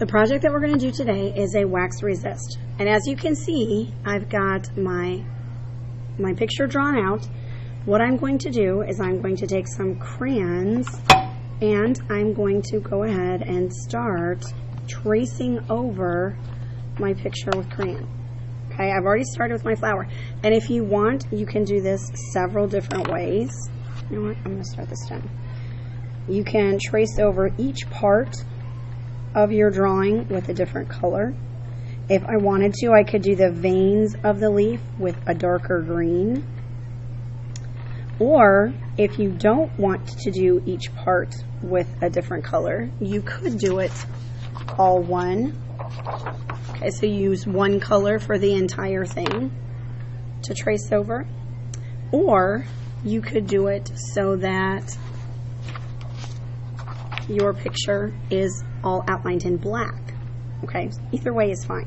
The project that we're going to do today is a wax resist. And as you can see, I've got my picture drawn out. What I'm going to do is I'm going to take some crayons and I'm going to go ahead and start tracing over my picture with crayon. Okay, I've already started with my flower. And if you want, you can do this several different ways. You know what? I'm going to start this down. You can trace over each part of your drawing with a different color. If I wanted to, I could do the veins of the leaf with a darker green. Or if you don't want to do each part with a different color, you could do it all one. Okay, so you use one color for the entire thing to trace over. Or you could do it so that your picture is all outlined in black. Okay, either way is fine.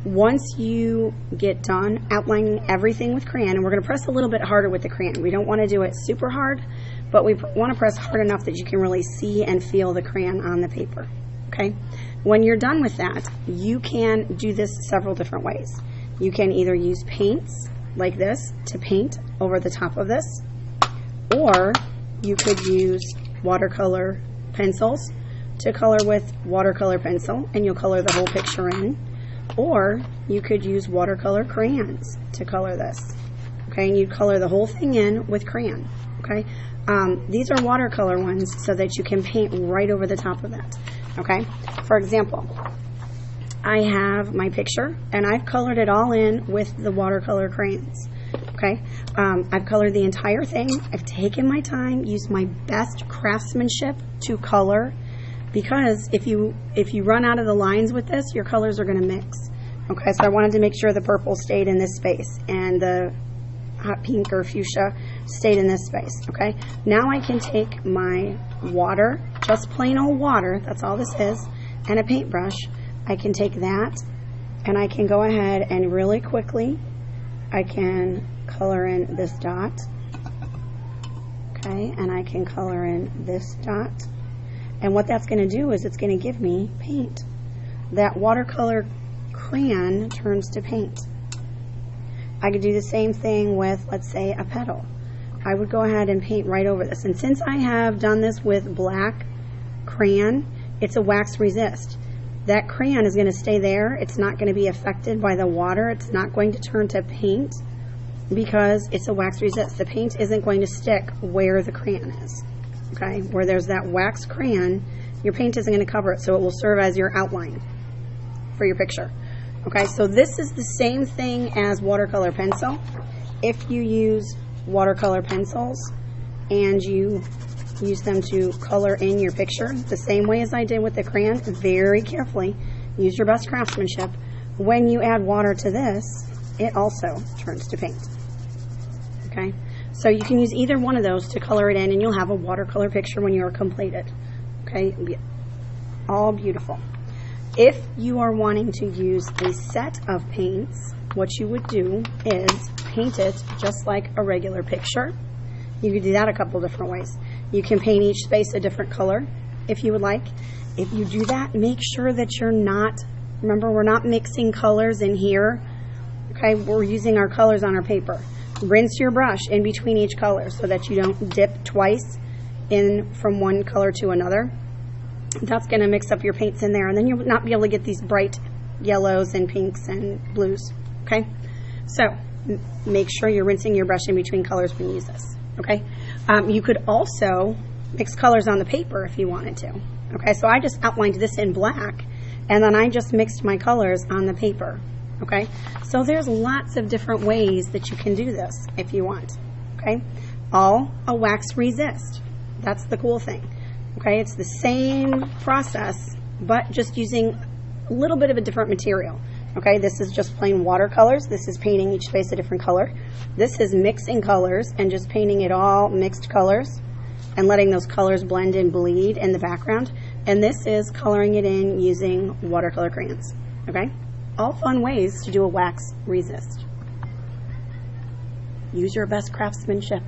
Once you get done outlining everything with crayon, and we're going to press a little bit harder with the crayon. We don't want to do it super hard, but we want to press hard enough that you can really see and feel the crayon on the paper. Okay, when you're done with that, you can do this several different ways. You can either use paints like this to paint over the top of this, or you could use watercolor pencils to color with watercolor pencil, and you'll color the whole picture in. Or you could use watercolor crayons to color this. Okay, and you color the whole thing in with crayon. Okay, these are watercolor ones so that you can paint right over the top of that. Okay, for example, I have my picture and I've colored it all in with the watercolor crayons. Okay, I've colored the entire thing. I've taken my time, used my best craftsmanship to color, because if you run out of the lines with this, your colors are going to mix. Okay, so I wanted to make sure the purple stayed in this space and the hot pink or fuchsia stayed in this space. Okay, now I can take my water, just plain old water, that's all this is, and a paintbrush. I can take that and I can go ahead and really quickly I can color in this dot. Okay, and I can color in this dot. And what that's going to do is it's going to give me paint. That watercolor crayon turns to paint. I could do the same thing with, let's say, a petal. I would go ahead and paint right over this. And since I have done this with black crayon, it's a wax resist. That crayon is going to stay there. It's not going to be affected by the water. It's not going to turn to paint because it's a wax resist. The paint isn't going to stick where the crayon is. Okay, where there's that wax crayon, your paint isn't going to cover it, so it will serve as your outline for your picture. Okay, so this is the same thing as watercolor pencil. If you use watercolor pencils and you use them to color in your picture, the same way as I did with the crayon, very carefully, use your best craftsmanship. When you add water to this, it also turns to paint. Okay, so you can use either one of those to color it in, and you'll have a watercolor picture when you are completed. Okay, all beautiful. If you are wanting to use a set of paints, what you would do is paint it just like a regular picture. You could do that a couple different ways. You can paint each space a different color if you would like. If you do that, make sure that you're not, remember, we're not mixing colors in here. Okay, we're using our colors on our paper. Rinse your brush in between each color so that you don't dip twice in from one color to another. That's going to mix up your paints in there, and then you'll not be able to get these bright yellows and pinks and blues. Okay, so make sure you're rinsing your brush in between colors when you use this. Okay, you could also mix colors on the paper if you wanted to. Okay, so I just outlined this in black, and then I just mixed my colors on the paper. Okay, so there's lots of different ways that you can do this if you want. Okay, all a wax resist. That's the cool thing. Okay, it's the same process, but just using a little bit of a different material. Okay, this is just plain watercolors. This is painting each space a different color. This is mixing colors and just painting it all mixed colors and letting those colors blend and bleed in the background. And this is coloring it in using watercolor crayons. Okay, all fun ways to do a wax resist. Use your best craftsmanship.